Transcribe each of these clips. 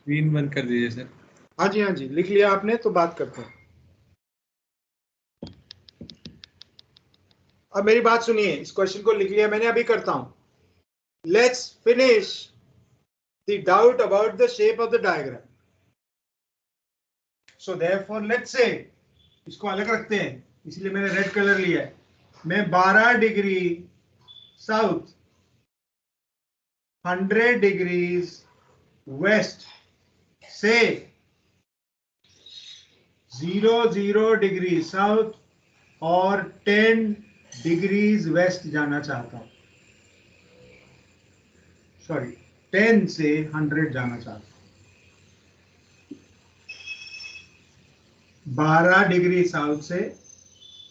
Screen बंद कर दीजिए सर। हाँ जी, हाँ जी, लिख लिया आपने तो बात करते हैं। अब मेरी बात सुनिए, इस क्वेश्चन को लिख लिया मैंने, अभी करता हूं। Let's finish the doubt about the shape of the diagram. So therefore let's say, इसको अलग रखते हैं, इसलिए मैंने रेड कलर लिया है। मैं 12 डिग्री साउथ, 100 डिग्रीज वेस्ट से 00 डिग्री साउथ और 10 डिग्रीज वेस्ट जाना चाहता हूं। सॉरी, 10 से 100 जाना चाहता हूं। 12 डिग्री साउथ से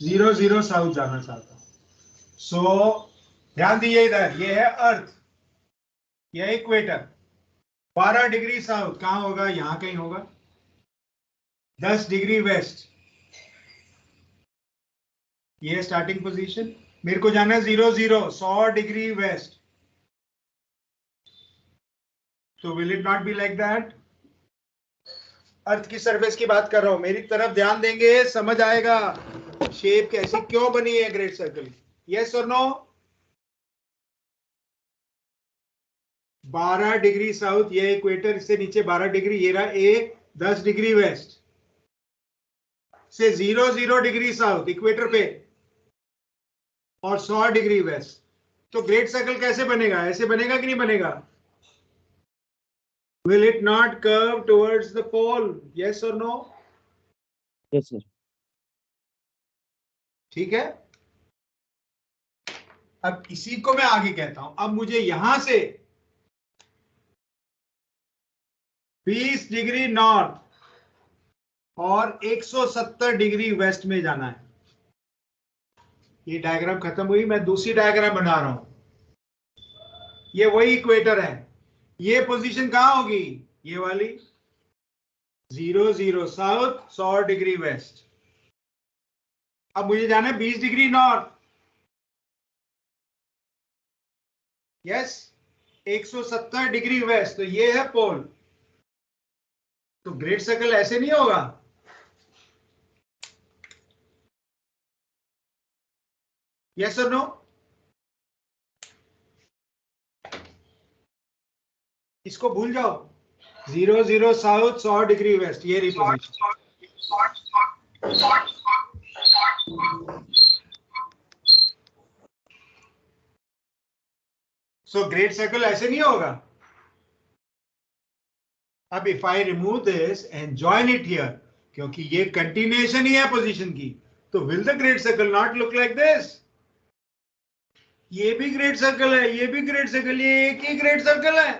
00 साउथ जाना चाहता हूं। सो ध्यान दीजिए, इधर ये है अर्थ, यह इक्वेटर। 12 डिग्री साउथ कहां होगा? यहां कहीं होगा। 10 डिग्री वेस्ट, ये स्टार्टिंग पोजीशन। मेरे को जाना है 100 डिग्री वेस्ट। तो will it not be like that? Earth की सरफेस की बात कर रहा हूं, मेरी तरफ ध्यान देंगे, समझ आएगा शेप कैसी क्यों बनी है ग्रेट सर्कल। यस और नो? 12 डिग्री साउथ, ये इक्वेटर, इससे नीचे 12 डिग्री, ये रहा ए। 10 डिग्री वेस्ट से 00 डिग्री साउथ इक्वेटर पे और 100 डिग्री वेस्ट। तो ग्रेट सर्कल कैसे बनेगा? ऐसे बनेगा कि नहीं बनेगा? Will it not curve towards the pole? Yes और नो? Yes sir. ठीक है, अब इसी को मैं आगे कहता हूं। अब मुझे यहां से 20 डिग्री नॉर्थ और 170 डिग्री वेस्ट में जाना है। ये डायग्राम खत्म हुई, मैं दूसरी डायग्राम बना रहा हूं। ये वही इक्वेटर है, ये पोजीशन कहां होगी? ये वाली, 00 साउथ, 100 डिग्री वेस्ट। अब मुझे जाना है 20 degree north. Yes, 170 degree west, तो ये है पोल। तो ग्रेट सर्कल ऐसे नहीं होगा। यस और नो? इसको भूल जाओ, 00 साउथ, 100 डिग्री वेस्ट, ये रिपोजिशन। सो ग्रेट सर्कल ऐसे नहीं होगा। अब if I remove this and join it here, क्योंकि ये कंटिन्यूएशन ही है पोजीशन की, तो will the great circle not look like this? ये भी ग्रेट सर्कल है, ये भी ग्रेट सर्कल, ये एक ही ग्रेट सर्कल है।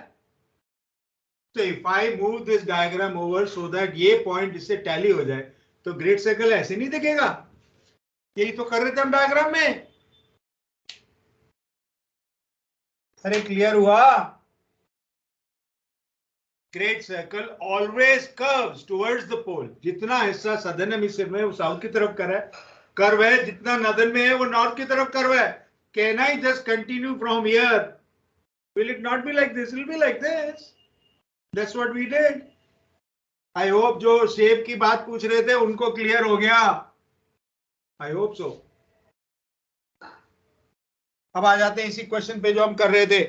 तो if I move this diagram over so that ये पॉइंट इससे टैली हो जाए, तो ग्रेट सर्कल ऐसे नहीं दिखेगा। यही तो कर रहे थे हम डायग्राम में। अरे क्लियर हुआ? Great circle always curves towards the pole. जितना हिस्सा सदर्न हेमिस्फीयर में वो साउथ की तरफ कर्व है, जितना नॉर्दर्न में है वो नॉर्थ की तरफ कर्व है। Can I just continue from here? Will it not be like this, will be like this. That's what we did. I hope जो शेप की बात पूछ रहे थे उनको क्लियर हो गया। I hope so. अब आ जाते हैं इसी क्वेश्चन पे जो हम कर रहे थे।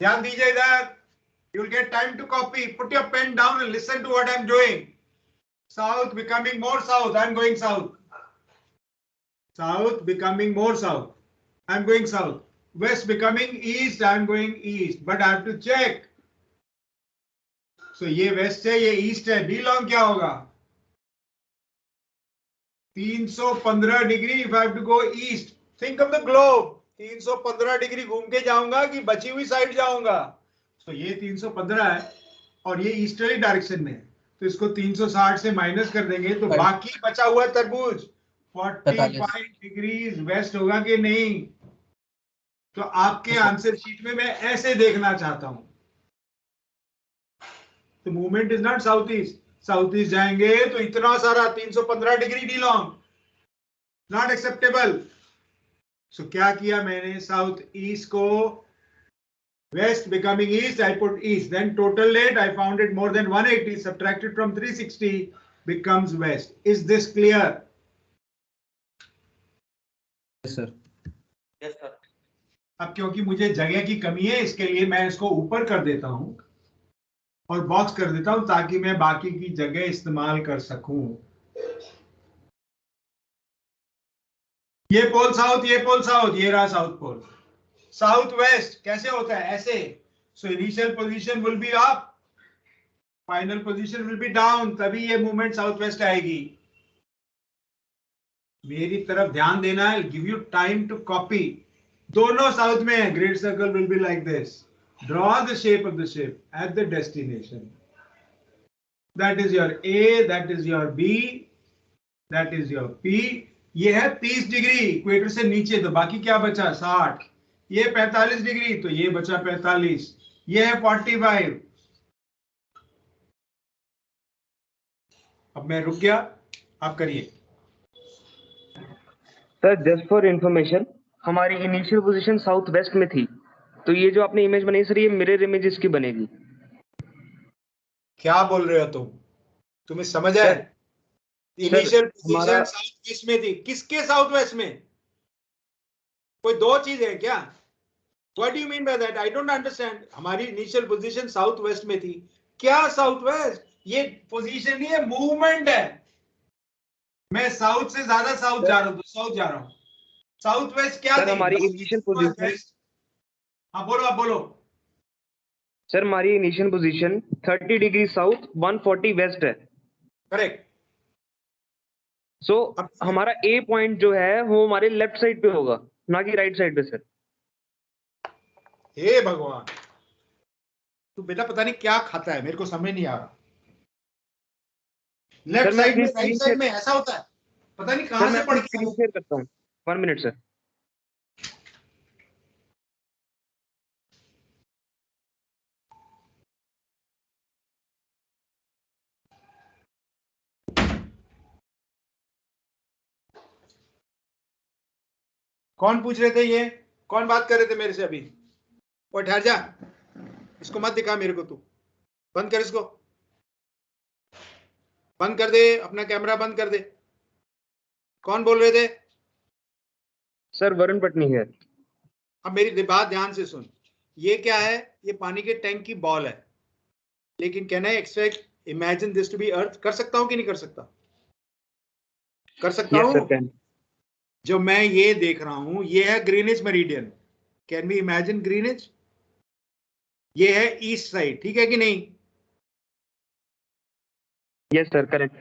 ध्यान दीजिए इधर, you will get time to copy. Put your pen down and listen to what I'm doing. South becoming more south, I'm going south. South becoming more south, I'm going south. West becoming east, I'm going east. But I have to check. So ये west है, ये east है, D long क्या होगा? 315 degree. If I have to go east, think of the globe. 315 degree घूम के जाऊंगा कि बची हुई साइड जाऊंगा? तो ये 315 है और ये ईस्टर्ली डायरेक्शन में है, तो इसको 360 से माइनस कर देंगे तो बाकी बचा हुआ तरबूज 45 डिग्रीज वेस्ट होगा कि नहीं? तो आपके आंसर शीट में मैं ऐसे देखना चाहता हूं। तो movement is not south east. South east जाएंगे तो इतना सारा 315 degree D long, not acceptable. So क्या किया मैंने? साउथ ईस्ट को West becoming east, I put east. Then total date, I found it more than 180, subtracted from 360, becomes west. Is this clear? Yes, sir. Yes, sir. अब क्योंकि मुझे जगह की कमी है, इसके लिए मैं इसको ऊपर कर देता हूं और बॉक्स कर देता हूं ताकि मैं बाकी की जगह इस्तेमाल कर सकूं। ये पोल साउथ, ये पोल साउथ, ये रहा साउथ पोल। साउथ वेस्ट कैसे होता है? ऐसे। So initial position will be up, final position will be down, तभी ये मूवमेंट साउथ वेस्ट आएगी। मेरी तरफ ध्यान देना है, give you time to copy. दोनों साउथ में है। Great circle will be like this. Draw the shape of the ship at the destination. That is your A, that is your B, that is your P. ये है 30 degree equator से नीचे, तो बाकी क्या बचा? 60। ये 45 डिग्री, तो ये बचा 45। ये है 45। अब मैं रुक गया, आप करिए। सर जस्ट फॉर इंफॉर्मेशन, हमारी इनिशियल पोजीशन साउथ वेस्ट में थी, तो ये जो आपने इमेज बनाई सर, ये मिरर इमेज इसकी बनेगी। क्या बोल रहे हो तुम? तुम्हें समझ आया? इनिशियल पोजीशन साउथ वेस्ट में थी। किसके साउथ वेस्ट में? कोई दो चीज है क्या? What do you mean by that? I don't understand. हमारी इनिशियल पोजीशन साउथ वेस्ट में थी। क्या साउथ वेस्ट? ये पोजीशन नहीं है, मूवमेंट है। मैं साउथ से ज्यादा साउथ जा रहा हूँ, तो साउथ जा रहा हूँ। साउथ वेस्ट क्या थी? हमारी इनिशियल पोजीशन, हाँ बोलो, आप बोलो। सर हमारी initial position 30 degree south 140 west है। करेक्ट। सो हमारा ए पॉइंट जो है वो हमारे लेफ्ट साइड पे होगा, ना कि राइट साइड पे सर। हे भगवान, तू बेटा पता नहीं क्या खाता है, मेरे को समझ नहीं आ रहा। लेफ्ट साइड में, राइट साइड में ऐसा होता है? पता नहीं कहां से पढ़ के स्क्रीन शेयर करता हूँ, 1 मिनट सर। कौन पूछ रहे थे? ये कौन बात कर रहे थे मेरे से अभी? और ठहर जा, इसको मत दिखा मेरे को। तू बंद कर, इसको बंद कर दे, अपना कैमरा बंद कर दे। कौन बोल रहे थे? सर वरुण पटनी है। अब मेरी बात ध्यान से सुन। ये क्या है? ये पानी के टैंक की बॉल है, लेकिन can I expect imagine this to be earth? कर सकता हूं कि नहीं कर सकता? कर सकता हूं। जो मैं ये देख रहा हूं, ये है Greenwich meridian. Can we imagine Greenwich? ये है ईस्ट साइड, ठीक है कि नहीं? Yes sir, correct.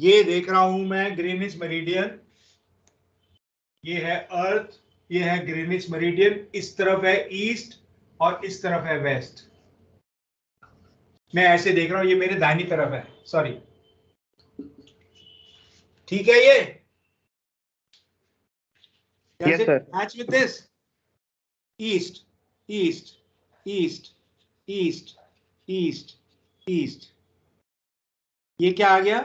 ये देख रहा हूं मैं ग्रीनिच मेरिडियन। ये है अर्थ, ये है ग्रीनिच मेरिडियन। इस तरफ है ईस्ट और इस तरफ है वेस्ट। मैं ऐसे देख रहा हूं, ये मेरे दाहिनी तरफ है, सॉरी। ठीक है ये? Yes, sir. Match with this. East, east, east, east, east, east. ये क्या आ गया?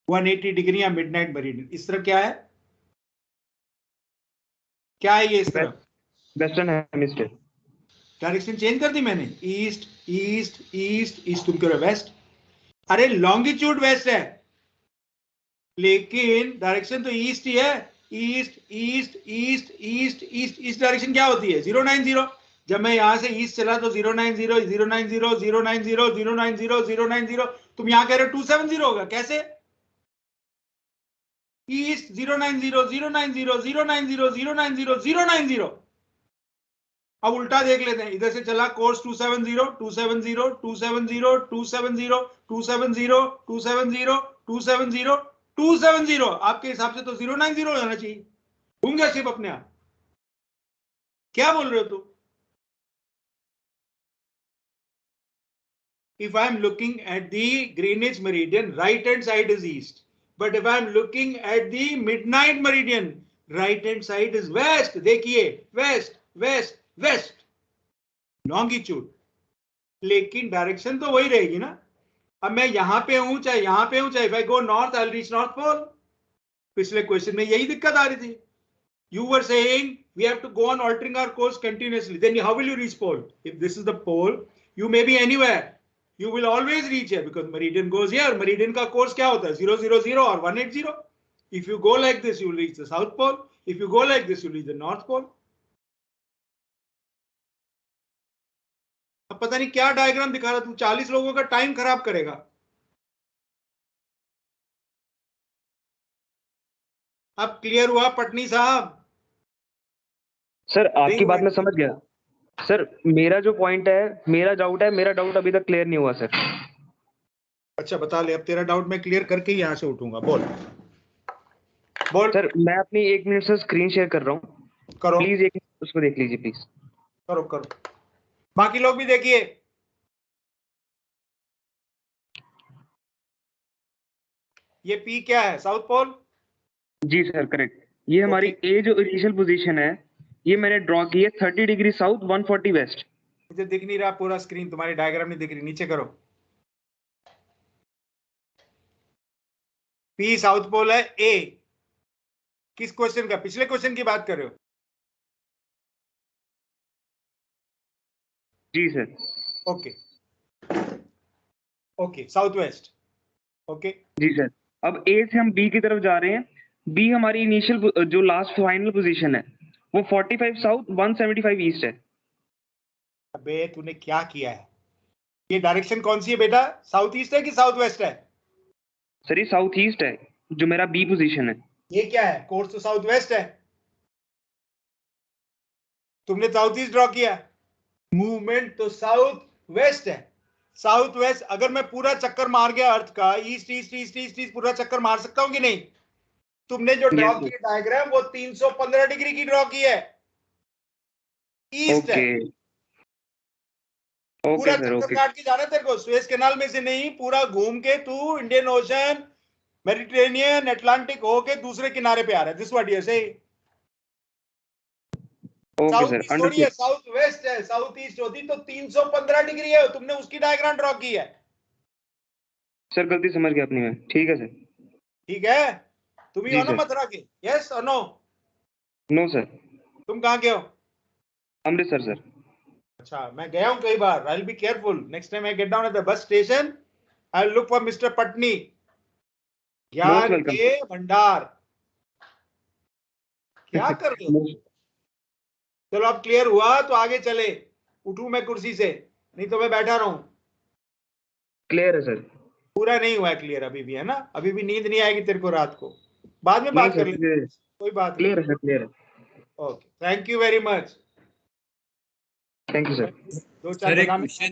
180 डिग्री या मिडनाइट मेरिडियन। इस तरफ क्या है? क्या है ये इस तरफ? Western hemisphere. डायरेक्शन चेंज कर दी मैंने। East, east, east, east. तुम कह रहे हो वेस्ट। अरे लॉन्गिट्यूड वेस्ट है, लेकिन डायरेक्शन तो ईस्ट ही है। East, east, east, east, east. East direction क्या होती है? 090। जब मैं यहां से ईस्ट चला तो 090, 090, 090, 090, 090। तुम यहां कह रहे हो 270 होगा, कैसे? ईस्ट 090, 090, 090, 090, 090। अब उल्टा देख लेते हैं। इधर से चला कोर्स 270, 270, 270, 270, 270, 270, 270, 270। आपके हिसाब से तो 090 हो जाना चाहिए। घूम गया शिप अपने आप। क्या बोल रहे हो तुम? If I am looking at the Greenwich meridian, right hand side is east. But if I am looking at the midnight meridian, right hand side is west. देखिए, west, west, west. Longitude. लेकिन direction तो वही रहेगी ना। अब मैं यहां पे हूं, चाहे यहां पे हूं, चाहे if I go north, I'll reach North Pole. पिछले क्वेश्चन में यही दिक्कत आ रही थी। You were saying we have to go on altering our course continuously. Then how will you reach pole? If this is the pole, you may be anywhere. You will always reach here because meridian goes here. Meridian का course क्या होता है? 0, 0, 0 और 180. If you go like this, you will reach the south pole. If you go like this, you will reach the north pole. अब पता नहीं क्या diagram दिखा रहा तू, 40 लोगों का टाइम खराब करेगा। अब क्लियर हुआ पटनी साहब? सर आपकी बात मैं समझ गया। सर मेरा जो पॉइंट है, मेरा डाउट अभी तक क्लियर नहीं हुआ सर। अच्छा बता ले, अब तेरा डाउट मैं क्लियर करके ही यहाँ से उठूंगा। बोल बोल। सर मैं अपनी 1 मिनट से स्क्रीन शेयर कर रहा हूँ, करो प्लीज एक मिनट उसको देख लीजिए प्लीज। करो करो, बाकी लोग भी देखिए। ये पी क्या है? South pole? जी सर करेक्ट। ये हमारी ए जो इनिशियल पोजीशन है, ये मैंने ड्रॉ की है 30 डिग्री साउथ 140 वेस्ट। मुझे दिख नहीं रहा पूरा स्क्रीन, तुम्हारी डायग्राम नहीं दिख रही, नीचे करो। पी साउथ पोल है। ए किस क्वेश्चन का? पिछले क्वेश्चन की बात कर रहे हो? जी sir. Okay okay, south west. Okay जी सर। अब ए से हम बी की तरफ जा रहे हैं। बी हमारी इनिशियल जो लास्ट फाइनल पोजीशन है वो 45 साउथ 175 ईस्ट है। अबे तूने क्या किया है? ये डायरेक्शन कौन सी है बेटा? साउथ ईस्ट है कि साउथ वेस्ट है? सर ये साउथ ईस्ट है जो मेरा बी पोजीशन है। ये क्या है? कोर्स तो साउथ वेस्ट है, तुमने साउथ ईस्ट ड्रॉ किया। मूवमेंट तो साउथ वेस्ट है। साउथ वेस्ट, अगर मैं पूरा चक्कर मार गया अर्थ का, east east east east east पूरा चक्कर मार सकता हूं कि नहीं? तुमने जो ड्रॉ की डायग्राम वो 315 डिग्री की ड्रॉ की है, ईस्ट है। पूरा चक्कर काट के जाना तेरे को, सुएज कैनाल में से नहीं, पूरा घूम के तू इंडियन ओशन, मेडिटेरेनियन, अटलांटिक होके दूसरे किनारे पे आ रहा है। दिस व्हाट यू से। साउथ ईस्ट थोड़ी है, साउथ वेस्ट है। साउथ ईस्ट होती तो 315 डिग्री है, तुमने उसकी डायग्राम ड्रॉ की है। सर गलती समझ गया अपनी मैं। ठीक है सर। ठीक है, तुम ही हो ना मथुरा के? यस और नो? No sir. तुम कहाँ के हो? अमृतसर सर। अच्छा, मैं गया हूं कई बार। I will be careful next time I get down at the bus station, I will look for mister Patni. ज्ञान के भंडार। क्या कर रहे हो? चलो अब क्लियर हुआ तो आगे चले। उठूं मैं कुर्सी से, नहीं तो मैं बैठा रहूं? क्लियर है सर। पूरा नहीं हुआ है क्लियर अभी भी, है ना? अभी भी नींद नहीं आएगी तेरे को रात को? बाद में बात कर लेंगे, कोई बात क्लियर है सर। क्लियर है। Okay, thank you very much. Thank you sir. दो चार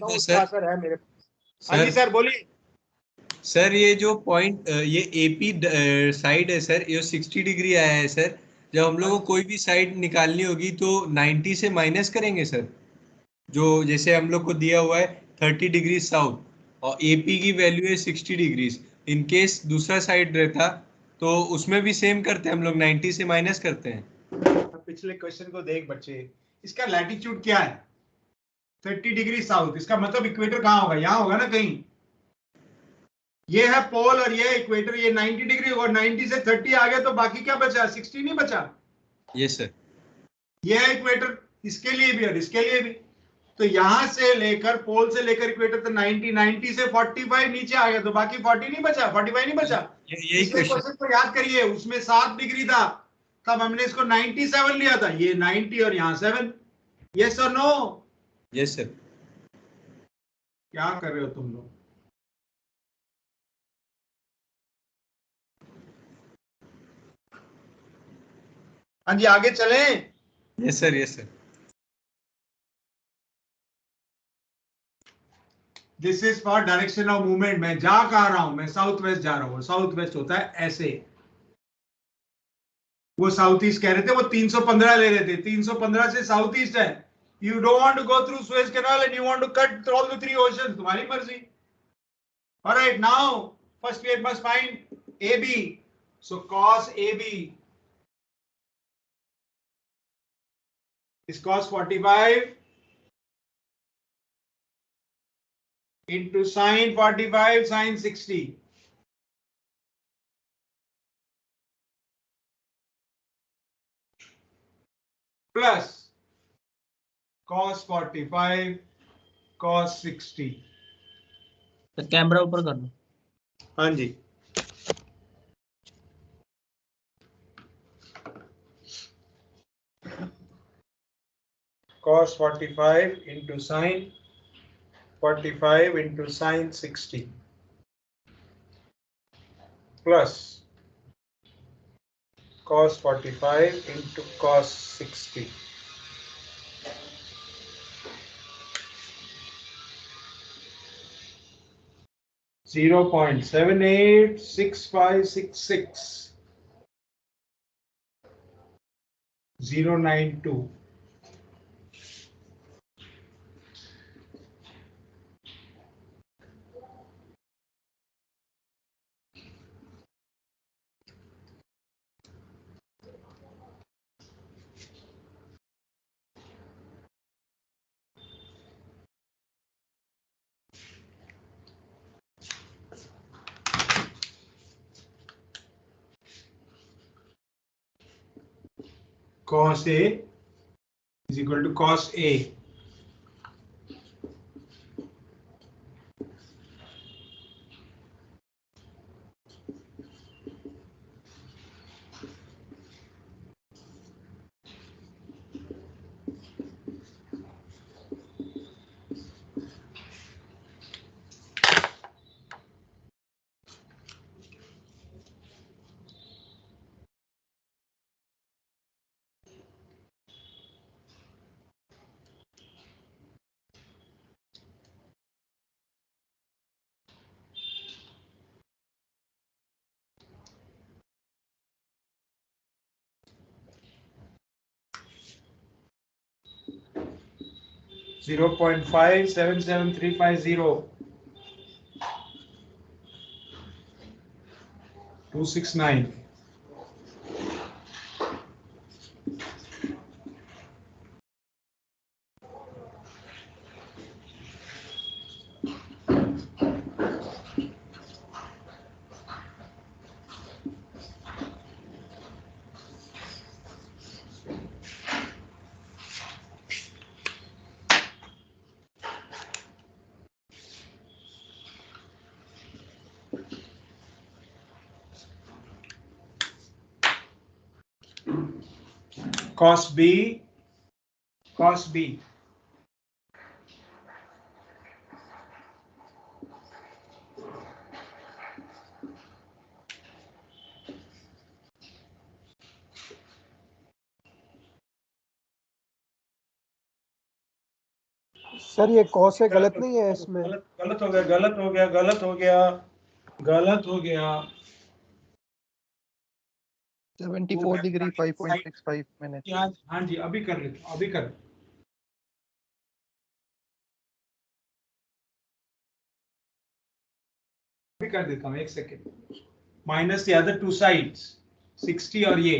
उसका असर है मेरे। हाँ जी सर बोलिए। सर ये जो पॉइंट ये एपी साइड है सर, ये 60 डिग्री आया है सर। जब हम लोग को कोई भी साइड निकालनी होगी तो 90 से माइनस करेंगे सर, जो जैसे हम लोग को दिया हुआ है 30 डिग्री साउथ और एपी की वैल्यू है 60 डिग्रीज। इन केस दूसरा साइड रहता तो उसमें भी सेम करते हैं हम लोग, 90 से माइनस करते हैं। पिछले क्वेश्चन को देख बच्चे, इसका लैटिट्यूड क्या है? 30 डिग्री साउथ, इसका मतलब इक्वेटर कहाँ होगा? यहाँ होगा ना कहीं। ये है पोल और ये इक्वेटर, ये 90 डिग्री होगा। 90 से 30 आ गया तो बाकी क्या बचा? 60 नहीं बचा? Yes sir. ये है इक्वेटर, इसके लिए भी और इसके लिए भी। तो यहां से लेकर पोल से लेकर इक्वेटर तो 90 से 45 नीचे आ गया तो बाकी 40 नहीं बचा, 45 नहीं बचा। पिछले क्वेश्चन को याद करिए, उसमें 7 डिग्री था, तब हमने इसको 97 लिया था। ये 90 और यहाँ 7। यस और नो? Yes sir. क्या कर रहे हो तुम लोग? हाँ जी आगे चलें। Yes sir. Yes sir. This is for direction of movement. मैं जा कहा रहा हूं? मैं साउथ वेस्ट जा रहा हूं। साउथ वेस्ट होता है ऐसे। वो साउथ ईस्ट कह रहे थे, वो 315 ले रहे थे। 315 से साउथ ईस्ट है। You don't want to go through Suez canal and you want to cut all the 3 ocean, तुम्हारी मर्जी। Alright, now first we must find AB. So cos AB is cos 45 into sin 45 sin 60. Plus cos 45 cos 60। तो camera ऊपर कर लो। हाँ जी, cos 45 into sin 45 into sin 60 plus cos 45 into cos 60 . Zero 0.786566 092। Cos A is equal to cos A. Zero 0.577350 269। Cos B, cos B sir ये cos है, गलत नहीं है इसमें? गलत हो गया, गलत हो गया, गलत हो गया, गलत हो गया। 74 डिग्री 5.65 मिनट। हाँ जी, अभी कर रहे थे, अभी कर देता हूँ, एक second. Minus the other two sides 60 और ये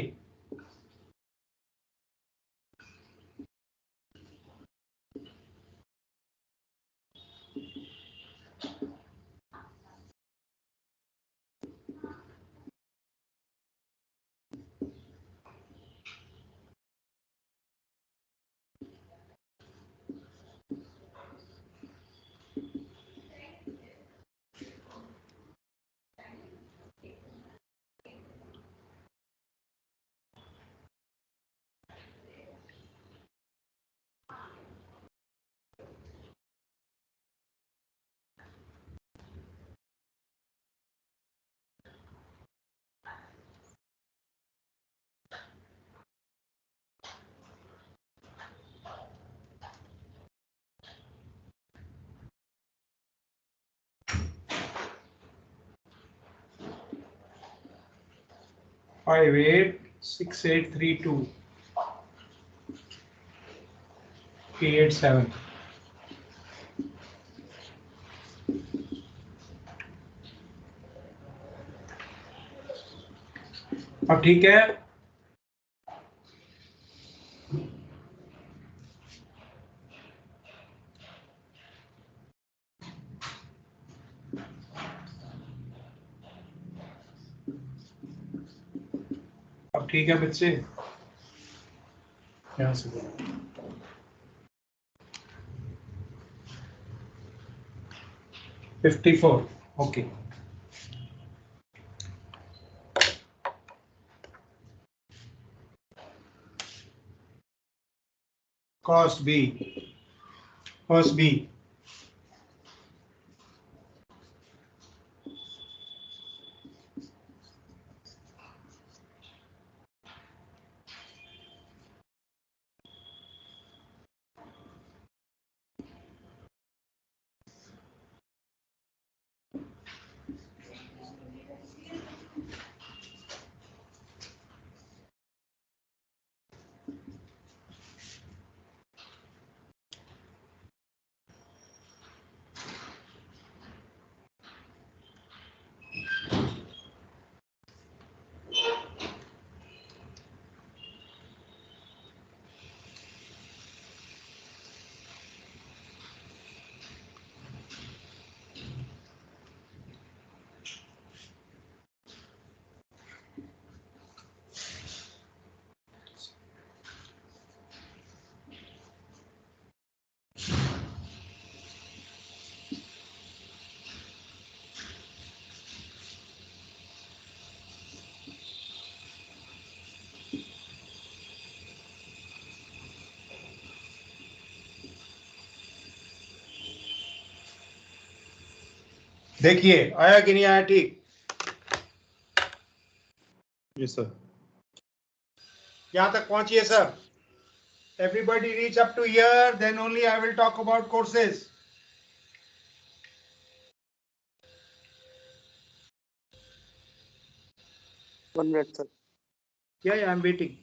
फाइव 86832 387। अब ठीक है, अब ठीक है बच्चे। यहाँ से 54. Okay. Cost B. Cost B. देखिए आया कि नहीं आया? ठीक, Yes, sir. यहां तक पहुंचिए sir. Everybody reach up to here, then only I will talk about courses. One minute, sir. Yeah, I'm waiting.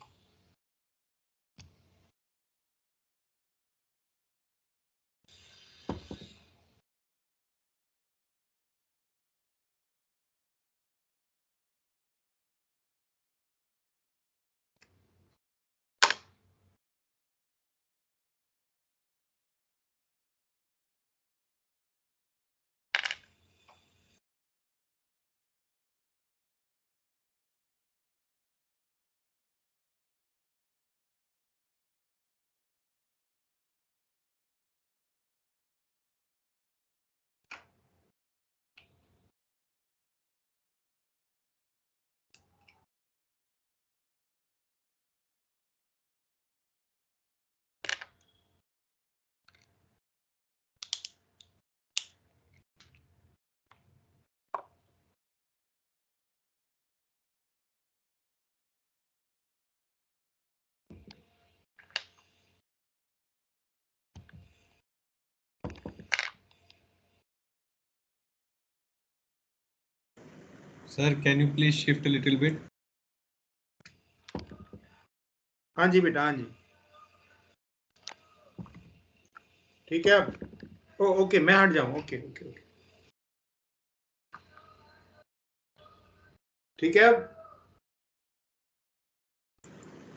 Sir, can you please shift a little bit? हाँ जी बेटा, हाँ जी, ठीक है. अब ओके, मैं हट जाऊं. ओके ओके ओके, ठीक है. अब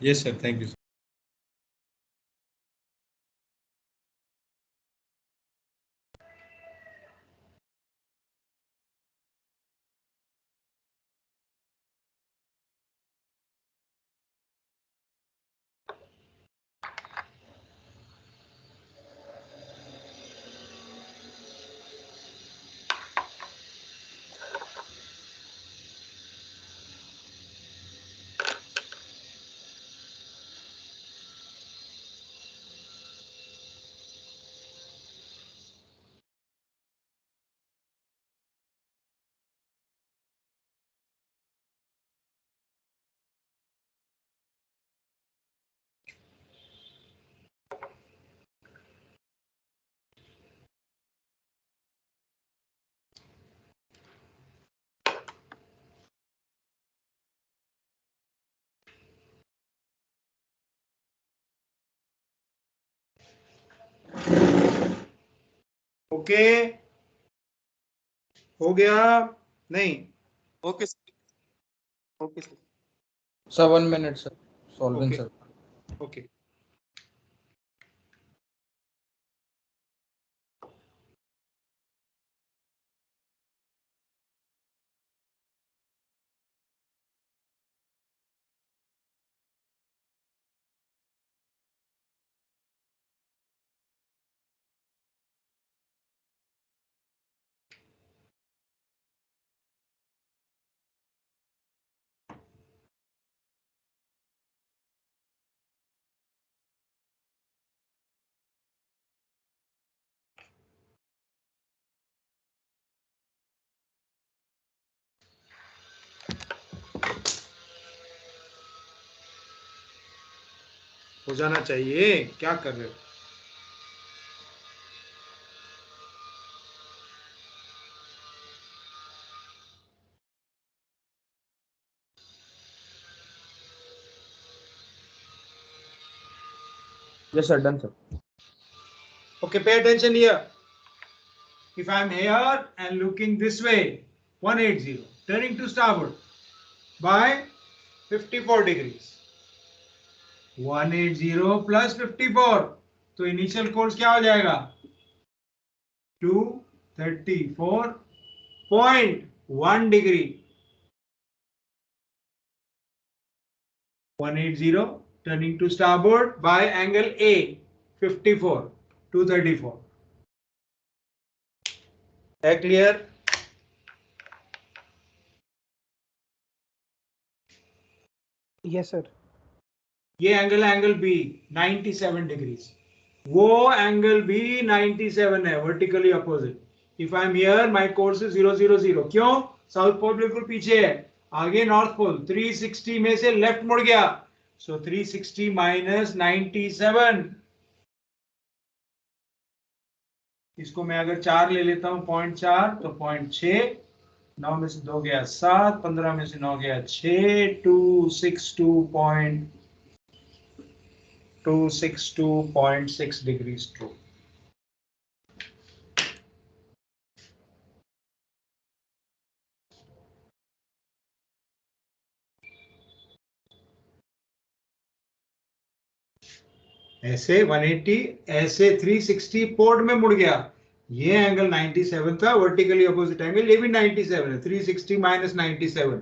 Yes, sir. Thank you, sir. Okay हो गया नहीं? Okay, sir. Okay, sir. Sir, 1 minute, sir. Solving, okay sir. Okay. हो जाना चाहिए, क्या कर रहे हो? Yes, sir. Done, sir. Okay, pay attention here. If I'm here and looking this way, 180, turning to starboard by 54 degrees. 180 plus 54, तो initial course क्या हो जाएगा? 234.1 degree. 180 turning to starboard by angle A, 54, 234. है क्लियर? Yes, sir. ये angle है angle B 97 degrees. वो angle भी 97 है, vertically opposite. If I am here my course is 000. क्यों? साउथ पोल बिल्कुल पीछे है, आगे नॉर्थ पोल. 360 में से लेफ्ट मुड़ गया, सो 360 माइनस 97. इसको मैं अगर 4 ले लेता हूं, 0.4 तो 0.6. 9 में से 2 गया 7, 15 में से 9 गया 6, 262.6 degrees true. ऐसे 180, ऐसे 360 पोर्ट में मुड़ गया. ये एंगल 97 था, वर्टिकली अपोजिट एंगल, ये भी 97 है. 360 माइनस 97,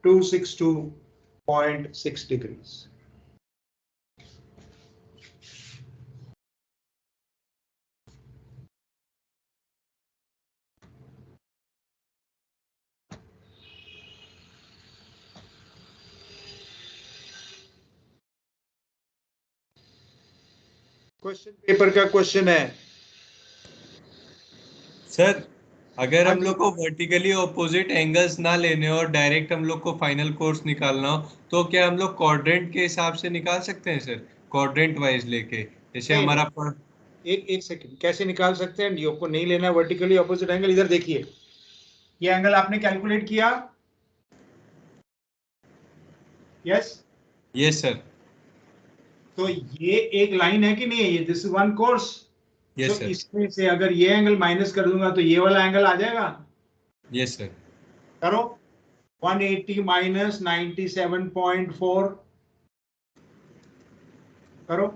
262.6 डिग्रीज. क्वेश्चन पेपर का क्वेश्चन है सर, अगर हम लोग को वर्टिकली ऑपोजिट एंगल्स ना लेने और डायरेक्ट हम लोग को फाइनल कोर्स निकालना हो, तो क्या हम लोग क्वाड्रेंट के हिसाब से निकाल सकते हैं सर? क्वाड्रेंट वाइज लेके, जैसे नहीं, हमारा एक सेकंड, कैसे निकाल सकते हैं? डी को नहीं लेना वर्टिकली ऑपोजिट एंगल. इधर देखिए, ये एंगल आपने कैलकुलेट किया? Yes yes sir. तो ये एक लाइन है कि नहीं है? ये this is one course. Yes तो सर. इसमें से अगर ये एंगल माइनस कर दूंगा तो ये वाला एंगल आ जाएगा. Yes sir. करो. 180 माइनस 97.4 करो.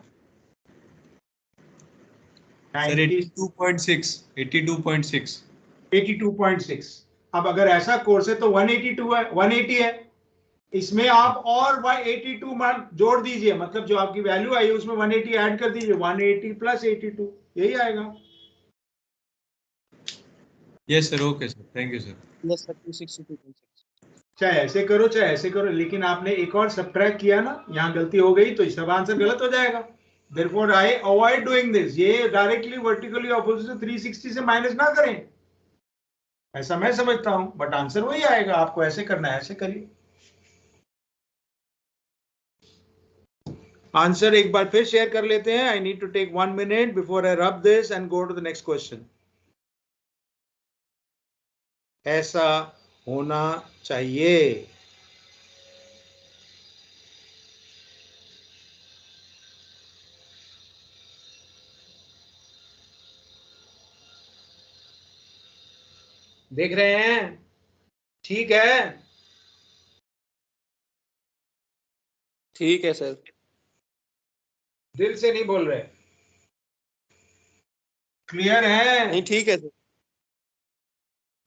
सर 82.6. 82.6. 82.6. अब अगर ऐसा कोर्स है तो 182 है, 180 है. इसमें आप और 182 मान जोड़ दीजिए, मतलब जो आपकी वैल्यू आई है उसमें 180 ऐड कर दीजिए. 180 प्लस 82, यही आएगा. Yes sir. Okay sir, thank you sir. Yes, sir. 262.6. चाहे ऐसे करो चाहे ऐसे करो, लेकिन आपने एक और सबट्रैक्ट किया ना, यहाँ गलती हो गई तो सब आंसर गलत हो जाएगा. Therefore I avoid doing this. ये डायरेक्टली वर्टिकली ऑपोजिट 360 से माइनस ना करें, ऐसा मैं समझता हूं. बट आंसर वही आएगा. आपको ऐसे करना है, ऐसे करिए. आंसर एक बार फिर शेयर कर लेते हैं. I need to take 1 minute before I rub this and go to the next question. ऐसा होना चाहिए. देख रहे हैं? ठीक है. ठीक है सर. दिल से नहीं बोल रहे. क्लियर है? नहीं, ठीक है सर.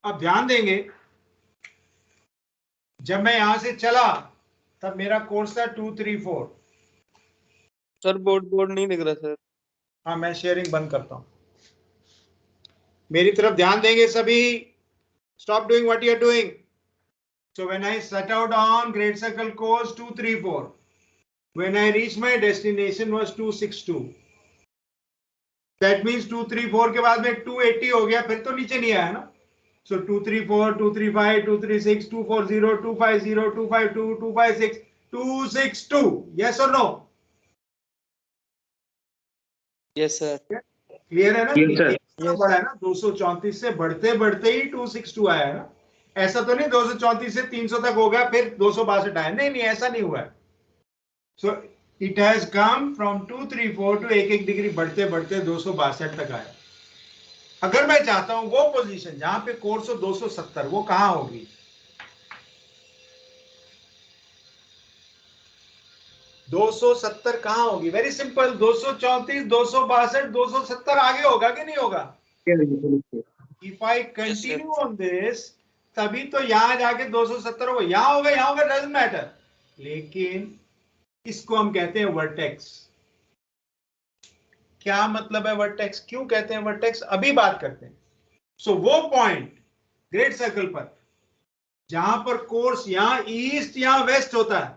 अब ध्यान देंगे, जब मैं यहां से चला तब मेरा कोर्स था 234. सर बोर्ड नहीं दिख रहा सर. हाँ, मैं शेयरिंग बंद करता हूं. मेरी तरफ ध्यान देंगे सभी. Stop doing what you are doing. So when I set out on great circle course 234, when I reach my destination was 262. That means 234 के बाद में 280 हो गया, फिर तो नीचे नहीं आया ना. So 234, 235, 236, 240, 250, 252, 256, 262. Yes or no? Yes sir. Clear है ना? Yes, sir. कितना बड़ा है ना, 234 से बढ़ते बढ़ते ही 262 आया है ना। ऐसा तो नहीं 234 से 300 तक हो गया फिर 262 आया, नहीं नहीं ऐसा नहीं हुआ है। So it has come from 234 to एक डिग्री बढ़ते बढ़ते 262 तक आया। अगर मैं चाहता हूं वो पोजीशन जहां पे कोर्स हो 270, वो कहां होगी? 270 कहां होगी? वेरी सिंपल, 234, 262, 270 आगे होगा कि नहीं होगा? If I continue on this, तभी तो यहां जाके 270 होगा, यहां होगा, डजंट मैटर। लेकिन इसको हम कहते हैं वर्टेक्स। क्या मतलब है वर्टेक्स? क्यों कहते हैं वर्टेक्स? अभी बात करते हैं। सो वो पॉइंट ग्रेट सर्कल पर जहां पर कोर्स यहां ईस्ट यहां वेस्ट होता है,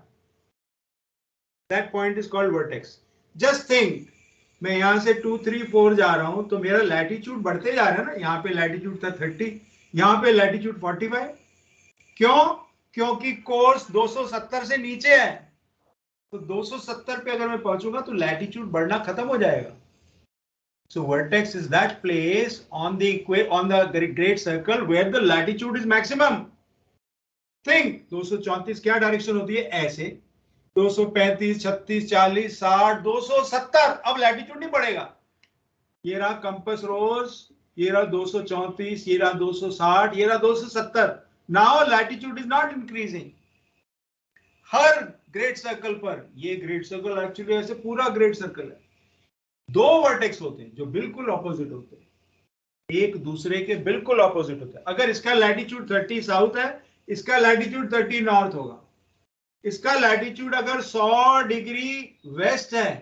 that point is called vertex. Just think, मैं यहां से 2, 3, 4 जा रहा हूं तो मेरा लैटिट्यूड बढ़ते जा रहा है ना। यहां पे लैटिट्यूड था 30, यहां पे लैटिट्यूड 45। क्यों? क्योंकि कोर्स 270 से नीचे है, तो 270 पे अगर मैं पहुंचूंगा तो लैटिट्यूड बढ़ना खत्म हो जाएगा। So vertex is that place on the great circle where the latitude is maximum. Think 234 क्या डायरेक्शन होती है? ऐसे 235, 36, 40, 60, 270। अब लैटिट्यूड नहीं बढ़ेगा। ये रहा कंपास रोज, ये रहा 234, ये रहा 260, ये रहा 270। Now latitude is not increasing. Her great circle पर, ये ग्रेट सर्कल एक्चुअली ऐसे पूरा ग्रेट सर्कल है, दो वर्टेक्स होते हैं जो बिल्कुल ऑपोजिट होते हैं, एक दूसरे के बिल्कुल ऑपोजिट होते हैं। अगर इसका लैटिट्यूड 30 साउथ है, इसका लैटिट्यूड 30 नॉर्थ होगा। इसका लैटिट्यूड अगर 100 डिग्री वेस्ट है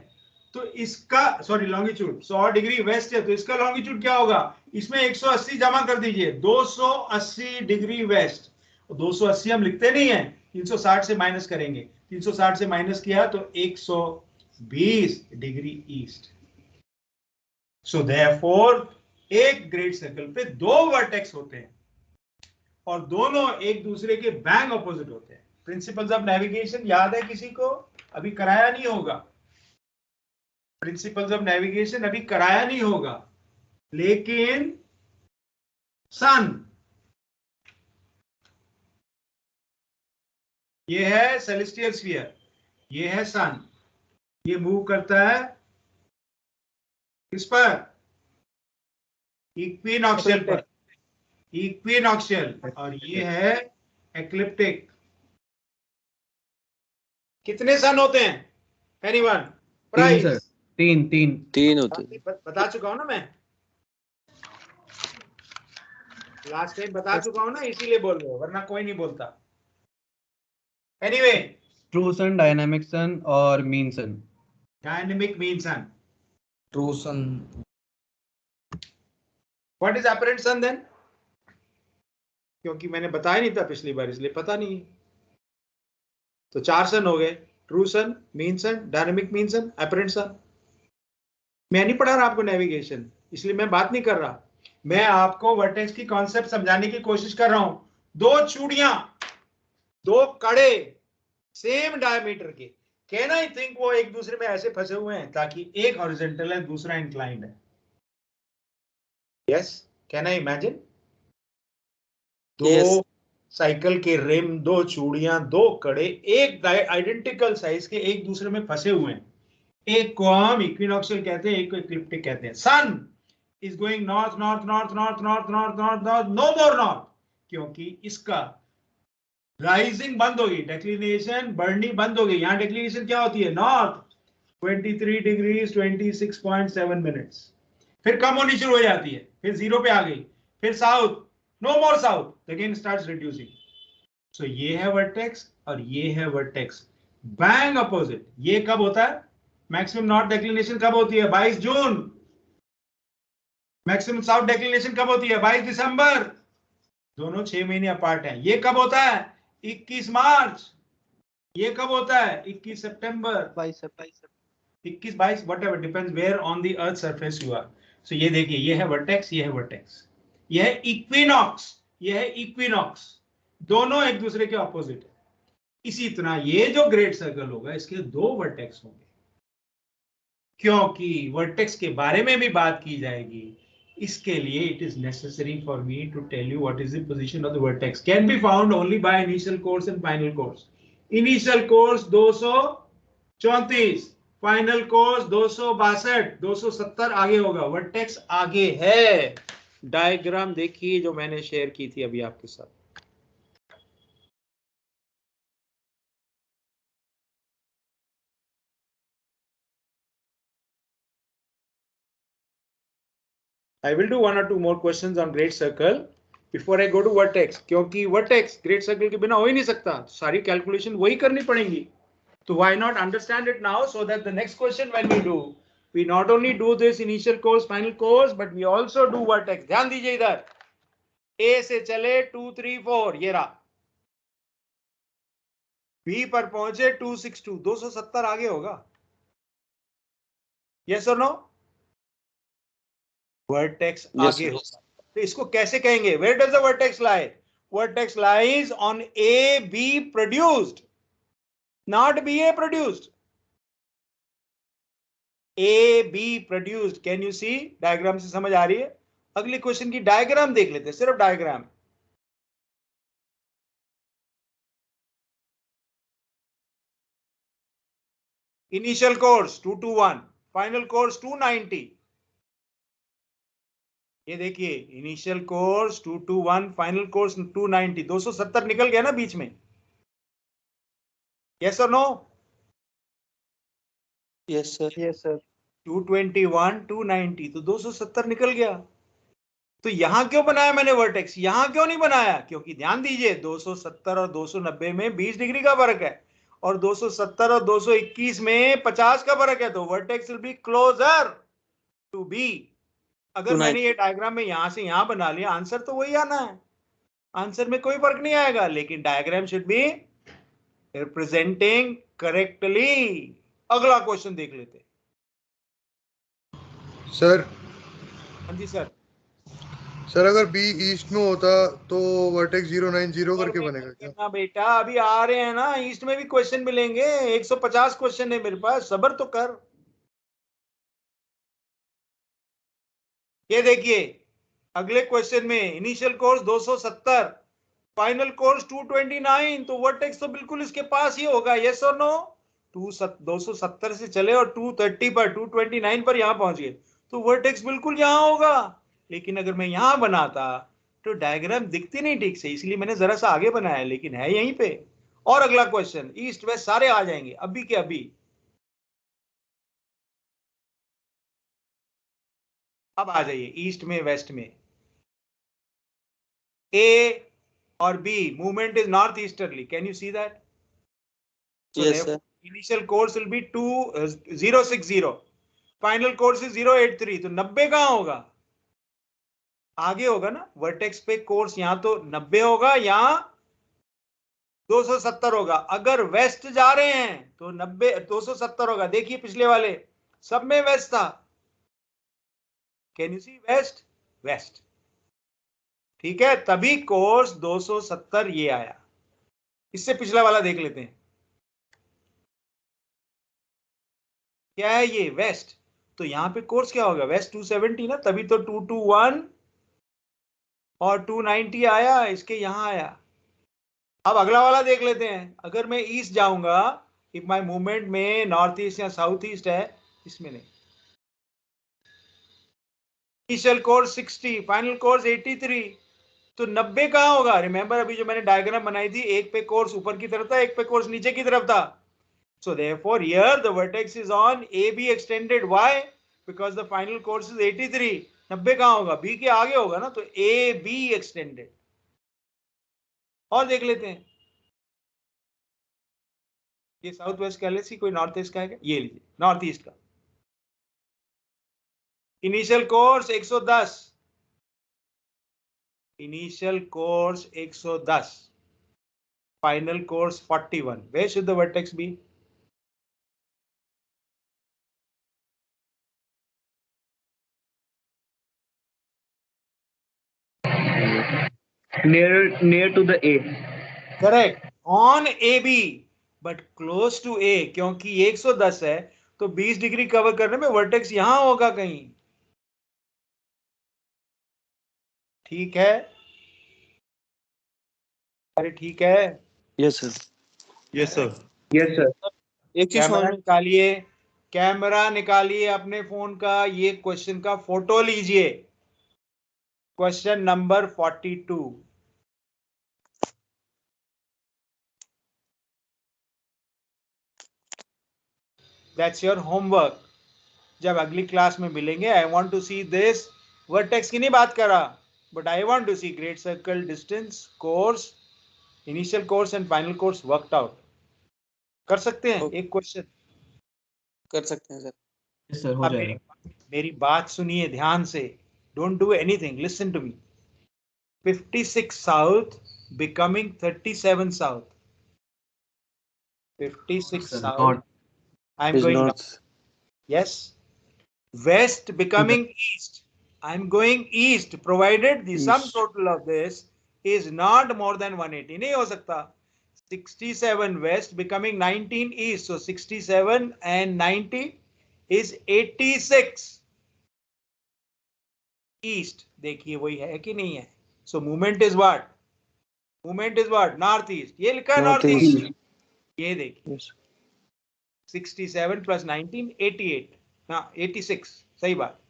तो इसका, सॉरी लॉन्गिट्यूड 100 डिग्री वेस्ट है तो इसका लॉन्गिट्यूड क्या होगा? इसमें 180 जमा कर दीजिए, 280 डिग्री वेस्ट। 280 हम लिखते नहीं है, 360 से माइनस करेंगे, 360 से माइनस किया तो 120 डिग्री ईस्ट। सो देयरफॉर एक ग्रेट सर्कल पे दो वर्टेक्स होते हैं और दोनों एक दूसरे के बैंग ऑपोजिट होते हैं। प्रिंसिपल्स ऑफ नेविगेशन याद है किसी को? अभी कराया नहीं होगा। प्रिंसिपल्स ऑफ नेविगेशन अभी कराया नहीं होगा, लेकिन सन, ये है सेलेस्टियल स्फीयर, ये है सन, ये मूव करता है किस पर? इक्विनॉक्शियल पर, इक्विनॉक्शियल। और ये है एक्लिप्टिक। कितने सन होते हैं? एनीवन? प्राइस? तीन होते हैं। बता चुका हूं ना मैं, लास्ट टाइम बता चुका हूं ना, इसीलिए बोल रहे हो, वरना कोई नहीं बोलता। Anyway, true sun, dynamic sun और mean sun. Dynamic mean sun. True sun. What is apparent sun then? क्योंकि मैंने बताया नहीं था पिछली बार, इसलिए पता नहीं। तो 4 सन हो गए, ट्रू सन, मीन सन, डायनेमिक मीन सन, अपरेंट सन। मैं नहीं पढ़ा रहा आपको नेविगेशन, इसलिए मैं बात नहीं कर रहा, मैं आपको वर्टेक्स की कॉन्सेप्ट समझाने की कोशिश कर रहा हूं। दो चूड़ियां, दो कड़े सेम डायमीटर के, कैन आई थिंक वो एक दूसरे में ऐसे फंसे हुए हैं ताकि एक हॉरिजॉन्टल है दूसरा इंक्लाइंड है। Yes, can I imagine? दो साइकिल के रिम, दो चूड़ियां, दो कड़े एक आइडेंटिकल साइज के एक दूसरे में फंसे हुए हैं। एक को हम इक्विनॉक्शियल कहते हैं, एक को इक्लिप्टिक कहते हैं। Sun is going north north north north north north north north, no more north, क्योंकि इसका राइजिंग बंद होगी, डेक्लिनेशन बढ़नी बंद होगी। यहां डेक्लिनेशन क्या होती है? नॉर्थ 23 डिग्रीज 26.7 मिनट्स, फिर कम होनी शुरू हो जाती है, फिर 0 पे आ गई, फिर साउथ, नो मोर साउथ, अगेन स्टार्ट्स रिड्यूसिंग। सो ये है वर्टेक्स और ये है वर्टेक्स, बैंग अपोजिट। ये कब होता है? मैक्सिमम नॉर्थ डेक्लिनेशन कब होती है? 22 जून। मैक्सिमम साउथ डेक्लिनेशन कब होती है? 22 दिसंबर। दोनों 6 महीने अपार्ट हैं। ये कब होता है? 21 मार्च। ये कब होता है? 21 सितंबर, 21, 22, whatever, depends where on the earth surface you are. So ये देखिए, ये है वर्टेक्स, ये है वर्टेक्स, ये है इक्विनॉक्स, ये है इक्विनॉक्स, दोनों एक दूसरे के ऑपोजिट है। इसी तरह ये जो ग्रेट सर्कल होगा इसके दो वर्टेक्स होंगे, क्योंकि वर्टेक्स के बारे में भी बात की जाएगी, इसके लिए it is necessary for me to tell you what is the position of the vertex can be found only by initial course and final course. Initial course 234, final course 262, 270 आगे होगा, वर्टेक्स आगे है। डायग्राम देखिए जो मैंने share की थी अभी आपके साथ। I will do 1 or 2 more questions on great circle before I go to vertex, क्योंकि vertex great circle के बिना हो ही नहीं सकता, सारी कैलकुलेशन वही करनी पड़ेंगी। तो why not understand it now so that the next question when we do, we not only do this initial course, final course, but we also do vertex। ध्यान दीजिए इधर, A से चले 2, 3, 4, ये रहा, B पर पहुंचे 262, 270 आगे होगा। Yes or no? वर्टेक्स आगे होगा। तो इसको कैसे कहेंगे? Where does the vertex lie? Vertex lies on AB produced, not BA produced. AB produced. Can you see? Diagram से समझ आ रही है? अगले क्वेश्चन की डायग्राम देख लेते हैं, सिर्फ diagram. Initial course 221, final course 290। ये देखिए, इनिशियल कोर्स 221, फाइनल कोर्स 290, 270 निकल गया ना बीच में। यस और no? Yes sir. Yes, sir. 221, 290, तो 270 निकल गया। तो यहां क्यों बनाया मैंने वर्टेक्स, यहां क्यों नहीं बनाया? क्योंकि ध्यान दीजिए 270 और 290 में 20 डिग्री का फर्क है, और 270 और 221 में 50 का फर्क है। तो vertex will be closer to B. अगर मैंने ये डायग्राम में यहां से यहां बना लिया, आंसर तो वही आना है, आंसर में कोई फर्क नहीं आएगा, लेकिन diagram should be representing correctly. अगला क्वेश्चन देख लेते हैं। सर हाँ जी सर। सर अगर बी ईस्ट में होता तो वर्टेक्स 090 करके बनेगा क्या? ना बेटा, अभी आ रहे हैं ना, ईस्ट में भी क्वेश्चन मिलेंगे, 150 क्वेश्चन है मेरे पास, सब्र तो कर। ये देखिए अगले क्वेश्चन में इनिशियल कोर्स 270, फाइनल कोर्स 229, तो वर्टेक्स तो बिल्कुल इसके पास ही होगा। यस और नो? 270 से चले और 230 पर 229 पर यहां पहुंच गए, तो वर्टेक्स बिल्कुल यहां होगा। लेकिन अगर मैं यहां बनाता तो डायग्राम दिखती नहीं ठीक से, इसलिए मैंने जरा सा आगे बनाया, लेकिन है यहीं पे। और अगला क्वेश्चन, ईस्ट वेस्ट सारे आ जाएंगे अभी के अभी। अब आ जाइए ईस्ट में वेस्ट में। ए और B movement is north easterly, can you see that? Yes sir. Initial course will be 060, final course is 083, तो 90 कहां होगा? आगे होगा ना, वर्टेक्स पे कोर्स यहां तो 90 होगा, यहां 270 होगा। अगर वेस्ट जा रहे हैं तो 90 270 होगा। देखिए पिछले वाले सब में वेस्ट था, can you see? West west, ठीक है, तभी कोर्स 270 ये आया। इससे पिछला वाला देख लेते हैं, क्या है ये? वेस्ट। तो यहां पे कोर्स क्या होगा? वेस्ट 270 ना, तभी तो 221 और 290 आया, इसके यहां आया। अब अगला वाला देख लेते हैं। अगर मैं ईस्ट जाऊंगा, इफ माय मूवमेंट में नॉर्थ ईस्ट या साउथ ईस्ट है, इसमें नहीं। इनिशियल कोर्स 60, फाइनल कोर्स 83, तो 90 कहां होगा? रिमेंबर अभी जो मैंने डायग्राम बनाई थी, एक पे कोर्स ऊपर की तरफ था, एक पे कोर्स नीचे की तरफ था। So therefore here the vertex is on AB extended. Why? Because the final course is 83. 90 कहां होगा? B के आगे होगा ना, तो AB extended। और देख लेते हैं, ये साउथ वेस्ट का लेसी, कोई नॉर्थ ईस्ट का है क्या? ये लीजिए नॉर्थ ईस्ट का। Initial course 110, initial course 110, final course 41। Where should the vertex be? near to the A. Correct, on AB but close to A, क्योंकि 110 है तो 20 डिग्री कवर करने में वर्टेक्स यहां होगा कहीं। ठीक है, अरे ठीक है। Yes sir. Yes, sir. Yes sir. एक चीज समझ कैमरा में निकालिए, कैमरा निकालिए अपने फोन का, ये क्वेश्चन का फोटो लीजिए। Question number 42। That's your homework. जब अगली क्लास में मिलेंगे, I want to see this, vertex की नहीं बात कर रहा, but I want to see great circle, distance, course, initial course and final course worked out. कर सकते हैं एक क्वेश्चन? कर सकते हैं सर। यस सर, हो अब जाएगा। मेरी बात सुनिए ध्यान से, don't do anything, listen to me. 56 south becoming 37 south. 56 Sir, south. not. I'm is going not. north. Yes. West becoming east. I'm going east provided the sum East. total of this is not more than 180. नहीं हो सकता। 67 west becoming 19 east. So 67 and 90 is 86 east. देखिए वही है कि नहीं है? So movement is what? Movement is what? North east. ये लिखा है नॉर्थ north east. ईस्ट। ये देखिए यस। 67 plus 19 88, हाँ 86 सही बात।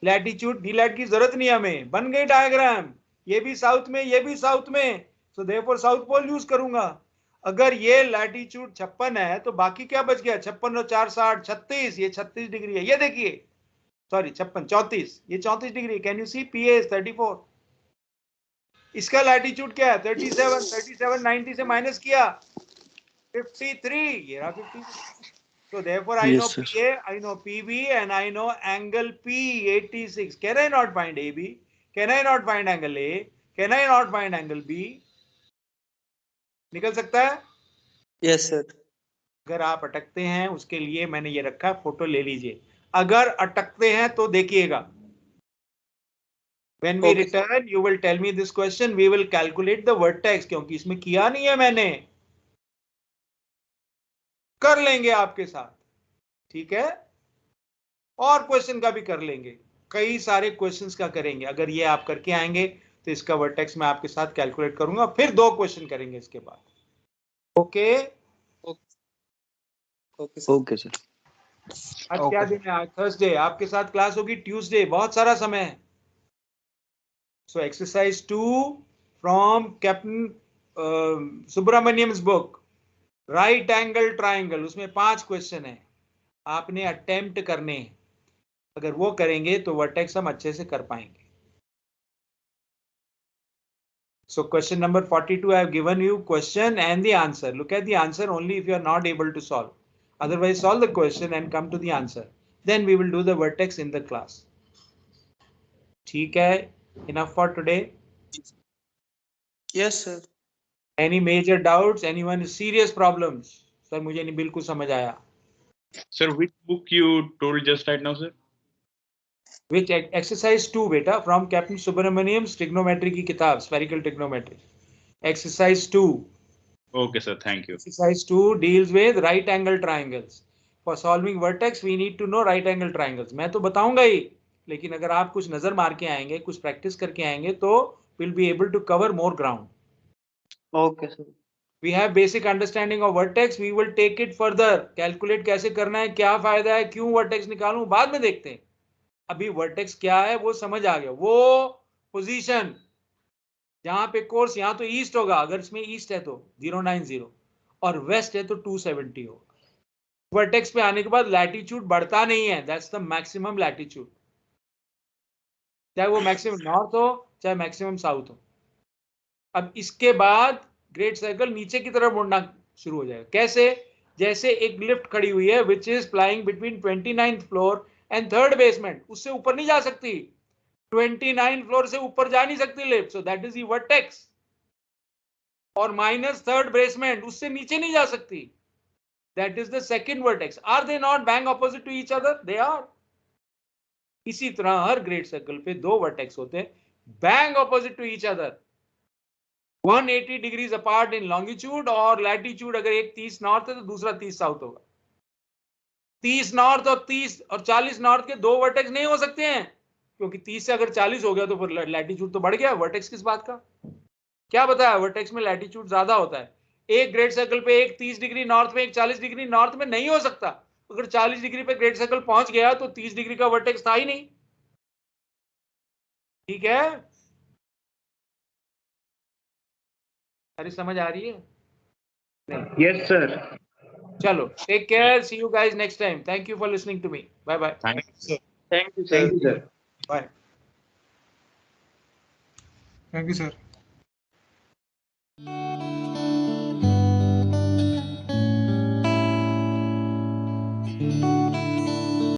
लैटिट्यूड डीलैट की जरूरत नहीं हमें, बन गई डायग्राम, ये भी साउथ में ये भी साउथ में, so therefore south pole use करूंगा। अगर ये लैटिट्यूड 56 है तो बाकी क्या बच गया? 56 और 4 60 36, ये 36 डिग्री है। ये देखिए, सॉरी 56 34, ये 34 degree. Can you see PA is 34। इसका लैटिट्यूड क्या है? 37 37 90 से माइनस किया 53, ये रहा 53। So therefore I know yes sir. PA, I know PB, and I know angle P 86. Can I not find AB? Can I not find angle A? Can I not find angle B? निकल सकता है? Yes sir. अगर आप अटकते हैं उसके लिए मैंने ये रखा, फोटो ले लीजिए। अगर अटकते हैं तो देखिएगा। When we Okay. return, you will tell me this question. We will calculate the vertex, क्योंकि इसमें किया नहीं है मैंने, कर लेंगे आपके साथ। ठीक है, और क्वेश्चन का भी कर लेंगे, कई सारे क्वेश्चंस का करेंगे। अगर ये आप करके आएंगे तो इसका वर्टेक्स मैं आपके साथ कैलकुलेट करूंगा, फिर 2 क्वेश्चन करेंगे इसके बाद। Okay okay sir. आज क्या दिन है? आज थर्सडे। आपके साथ क्लास होगी ट्यूसडे, बहुत सारा समय है। So exercise 2 from captain Subramanyam's book, right angle triangle, उसमें 5 क्वेश्चन है, आपने अटेम्प्ट करने हैं। अगर वो करेंगे तो वर्टेक्स हम अच्छे से कर पाएंगे। So question number 42, I have given you question and the answer. Look at the answer only if you are not able to solve. Otherwise, solve the question and come to the answer. Then we will do the vertex in the class. ठीक है, enough for today. Yes sir. Any major doubts? Anyone serious problems? Sir, मुझे नहीं बिल्कुल समझ आया। Sir, which book you told just right now, sir? Which exercise 2 बेटा, from Captain Subramaniam's trigonometry की किताब, spherical trigonometry. Exercise 2. Okay, sir. Thank you. Exercise 2 deals with right angle triangles. For solving vertex, we need to know right angle triangles. मैं तो बताऊंगा ही, लेकिन अगर आप कुछ नजर मार के आएंगे, कुछ प्रैक्टिस करके आएंगे, तो we'll be able to cover more ground. Okay sir. We have basic understanding of vertex. We will take it further. Calculate कैसे करना है, क्या फायदा है, क्यों vertex निकालूं, बाद में देखते हैं। अभी vertex क्या है वो समझ आ गया। वो पोजीशन जहां पे कोर्स, यहां तो ईस्ट होगा, अगर इसमें ईस्ट है तो 090 और वेस्ट है तो 270 होगा। वर्टेक्स पे आने के बाद लैटिट्यूड बढ़ता नहीं है, दैट्स द मैक्सिमम लैटिट्यूड, चाहे वो मैक्सिमम नॉर्थ हो चाहे मैक्सिमम साउथ हो। अब इसके बाद ग्रेट सर्कल नीचे की तरफ मुड़ना शुरू हो जाएगा। कैसे? जैसे एक लिफ्ट खड़ी हुई है which is flying between 29th floor and 3rd basement, उससे ऊपर नहीं जा सकती, 29 फ्लोर से ऊपर जा नहीं सकती lift, so that is the vertex. और -3rd बेसमेंट, उससे नीचे नहीं जा सकती, that is the second vertex. Are they not bang opposite to each other? They are. इसी तरह हर ग्रेट सर्कल पे 2 वर्टेक्स होते हैं, bang opposite to each other, 180 degrees apart in longitude और लैटिट्यूड। अगर एक 30 नॉर्थ है तो दूसरा 30 साउथ होगा। 30 नॉर्थ और 30 और 40 नॉर्थ के दो वर्टेक्स नहीं हो सकते हैं, क्योंकि 30 से अगर 40 हो गया तो फिर लैटिट्यूड तो बढ़ गया, वर्टेक्स किस बात का? क्या बताया, वर्टेक्स में लैटिट्यूड ज्यादा होता है। एक ग्रेट सर्कल पे एक 30 डिग्री नॉर्थ में, एक 40 डिग्री नॉर्थ में नहीं हो सकता। अगर 40 डिग्री पे ग्रेट सर्कल पहुंच गया तो 30 डिग्री का वर्टेक्स था ही नहीं। ठीक है, सारी समझ आ रही है? Yes sir. चलो, take care, see you guys next time, thank you for listening to me, bye bye. Thank you, sir. Thank you thank you sir. Bye. Thank you sir.